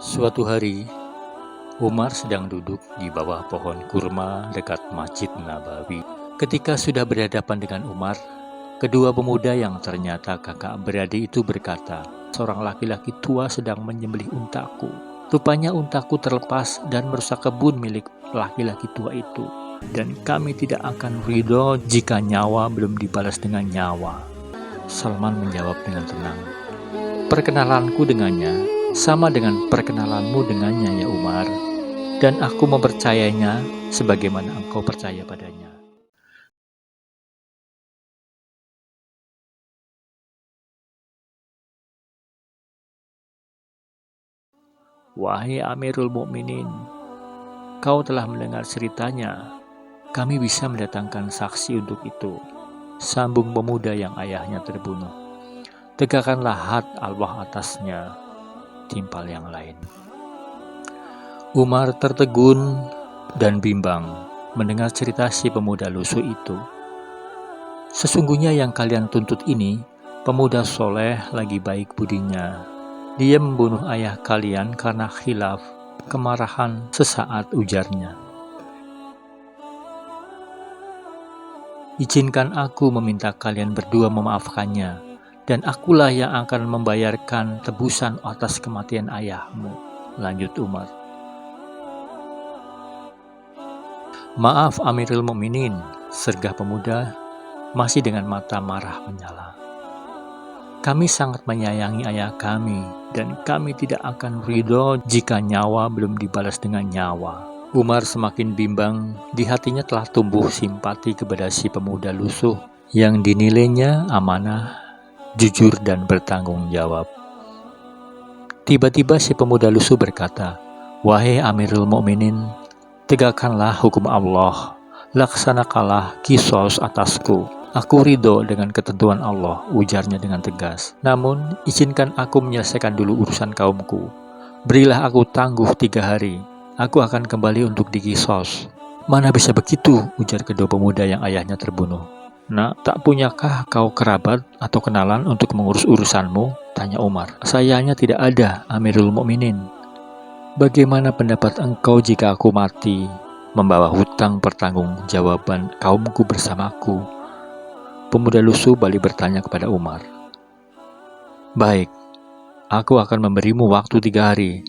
Suatu hari, Umar sedang duduk di bawah pohon kurma dekat Masjid Nabawi. Ketika sudah berhadapan dengan Umar, kedua pemuda yang ternyata kakak beradik itu berkata, "Seorang laki-laki tua sedang menyembelih untaku. Rupanya untaku terlepas dan merusak kebun milik laki-laki tua itu. Dan kami tidak akan ridho jika nyawa belum dibalas dengan nyawa." Salman menjawab dengan tenang, "Perkenalanku dengannya sama dengan perkenalanmu dengannya, ya Umar, dan aku mempercayainya sebagaimana engkau percaya padanya." "Wahai Amirul Mukminin, kau telah mendengar ceritanya. Kami bisa mendatangkan saksi untuk itu," sambung pemuda yang ayahnya terbunuh. "Tegakkanlah had Allah atasnya," timpal yang lain. Umar tertegun dan bimbang mendengar cerita si pemuda lusuh itu. "Sesungguhnya yang kalian tuntut ini, pemuda soleh lagi baik budinya. Dia membunuh ayah kalian karena khilaf, kemarahan sesaat," ujarnya. "Izinkan aku meminta kalian berdua memaafkannya, dan akulah yang akan membayarkan tebusan atas kematian ayahmu," lanjut Umar. "Maaf Amirul Mukminin," sergah pemuda masih dengan mata marah menyala. "Kami sangat menyayangi ayah kami, dan kami tidak akan ridho jika nyawa belum dibalas dengan nyawa." Umar semakin bimbang, di hatinya telah tumbuh simpati kepada si pemuda lusuh yang dinilainya amanah, jujur, dan bertanggung jawab. Tiba-tiba si pemuda lusuh berkata, "Wahai Amirul Mukminin, tegakkanlah hukum Allah, laksanakanlah kisos atasku. Aku ridho dengan ketentuan Allah," ujarnya dengan tegas. "Namun, izinkan aku menyelesaikan dulu urusan kaumku. Berilah aku tangguh 3 hari. Aku akan kembali untuk dikisos." "Mana bisa begitu," ujar kedua pemuda yang ayahnya terbunuh. "Nak, tak punyakah kau kerabat atau kenalan untuk mengurus urusanmu?" tanya Umar. "Sayangnya tidak ada, Amirul Mukminin." "Bagaimana pendapat engkau jika aku mati, membawa hutang pertanggungjawaban kaumku bersamaku?" Pemuda lusuh balik bertanya kepada Umar. "Baik, aku akan memberimu waktu 3 hari.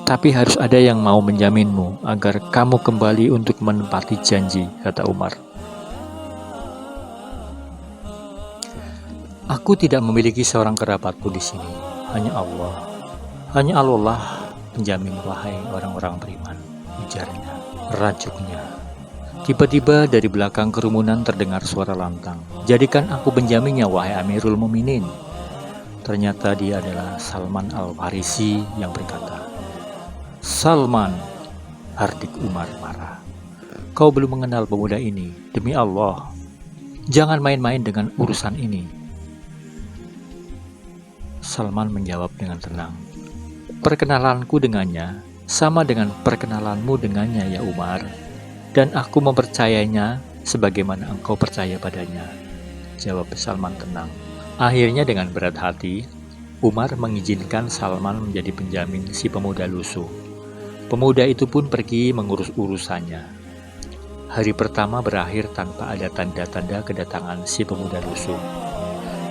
Tapi harus ada yang mau menjaminmu agar kamu kembali untuk menepati janji," kata Umar. "Aku tidak memiliki seorang kerabatku di sini, hanya Allah. Hanya Allah lah penjamin, wahai orang-orang beriman," ujarnya, rajuknya. Tiba-tiba dari belakang kerumunan terdengar suara lantang. "Jadikan aku penjaminnya, wahai Amirul Mukminin." Ternyata dia adalah Salman Al-Farisi yang berkata. "Salman," hardik Umar marah, "kau belum mengenal pemuda ini. Demi Allah, jangan main-main dengan urusan ini." Salman menjawab dengan tenang, "Perkenalanku dengannya sama dengan perkenalanmu dengannya, ya Umar, dan aku mempercayainya sebagaimana engkau percaya padanya," jawab Salman tenang. Akhirnya dengan berat hati, Umar mengizinkan Salman menjadi penjamin si pemuda lusuh. Pemuda itu pun pergi mengurus urusannya. Hari pertama berakhir tanpa ada tanda-tanda kedatangan si pemuda lusuh.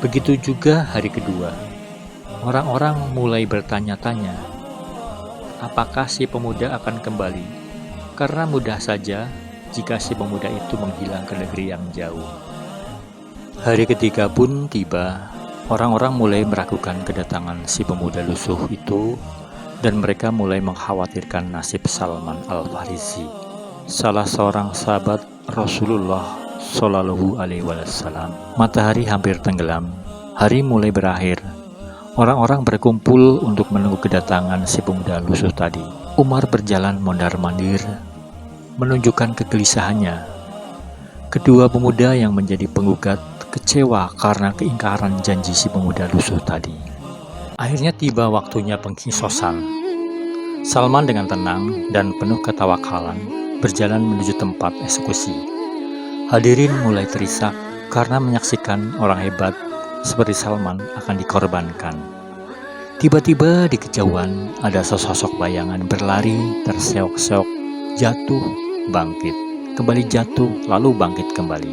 Begitu juga hari kedua. Orang-orang mulai bertanya-tanya, apakah si pemuda akan kembali? Karena mudah saja jika si pemuda itu menghilang ke negeri yang jauh. Hari ketiga pun tiba. Orang-orang mulai meragukan kedatangan si pemuda lusuh itu, dan mereka mulai mengkhawatirkan nasib Salman Al-Farisi, salah seorang sahabat Rasulullah Shallallahu Alaihi Wasallam. Matahari hampir tenggelam, hari mulai berakhir. Orang-orang berkumpul untuk menunggu kedatangan si pemuda lusuh tadi. Umar berjalan mondar-mandir, menunjukkan kegelisahannya. Kedua pemuda yang menjadi penggugat kecewa karena keingkaran janji si pemuda lusuh tadi. Akhirnya tiba waktunya pengkisosan. Salman dengan tenang dan penuh ketawakalan berjalan menuju tempat eksekusi. Hadirin mulai terisak karena menyaksikan orang hebat seperti Salman akan dikorbankan. Tiba-tiba di kejauhan ada sesosok bayangan berlari, terseok-seok, jatuh, bangkit, kembali jatuh, lalu bangkit kembali.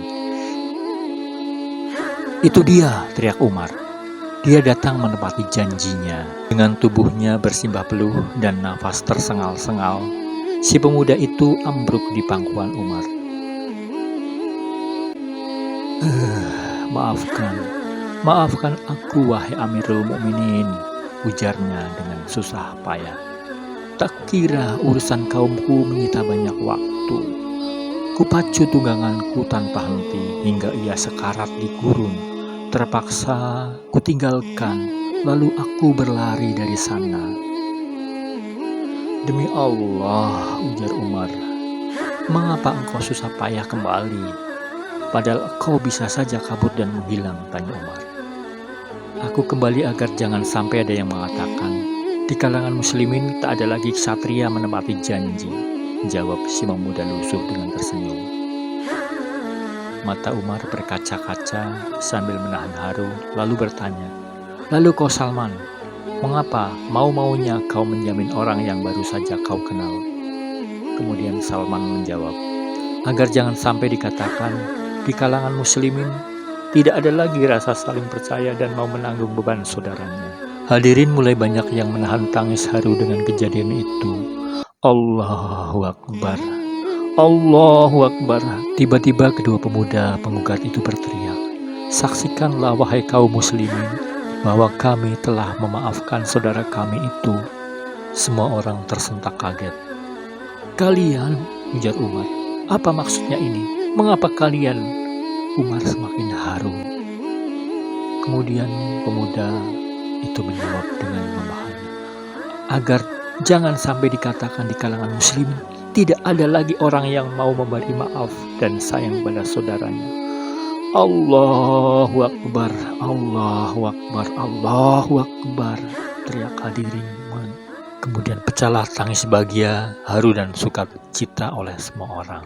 "Itu dia," teriak Umar. Dia datang menepati janjinya. Dengan tubuhnya bersimbah peluh dan nafas tersengal-sengal, si pemuda itu ambruk di pangkuan Umar. Maafkan aku wahai Amirul Mukminin," ujarnya dengan susah payah. "Tak kira urusan kaumku menyita banyak waktu. Kupacu tungganganku tanpa henti hingga ia sekarat di gurun. Terpaksa kutinggalkan, lalu aku berlari dari sana." "Demi Allah," ujar Umar, "mengapa engkau susah payah kembali? Padahal kau bisa saja kabur dan menghilang," tanya Umar. "Aku kembali agar jangan sampai ada yang mengatakan, di kalangan muslimin tak ada lagi ksatria menepati janji," jawab si pemuda lusuh dengan tersenyum. Mata Umar berkaca-kaca sambil menahan haru, lalu bertanya, "Lalu kau Salman, mengapa mau-maunya kau menjamin orang yang baru saja kau kenal?" Kemudian Salman menjawab, "Agar jangan sampai dikatakan, di kalangan muslimin tidak ada lagi rasa saling percaya dan mau menanggung beban saudaranya." Hadirin mulai banyak yang menahan tangis haru dengan kejadian itu. Allahu Akbar, Allahu Akbar. Tiba-tiba kedua pemuda penggugat itu berteriak, "Saksikanlah wahai kaum muslimin, bahwa kami telah memaafkan saudara kami itu." Semua orang tersentak kaget. "Kalian?" ujar Umar. "Apa maksudnya ini? Mengapa kalian?" Umar semakin haru. Kemudian pemuda itu menjawab dengan membahana, "Agar jangan sampai dikatakan di kalangan muslim tidak ada lagi orang yang mau memberi maaf dan sayang pada saudaranya." Allahu Akbar, Allahu Akbar, Allahu Akbar, teriak hadirin. Kemudian pecahlah tangis bahagia, haru dan sukacita oleh semua orang.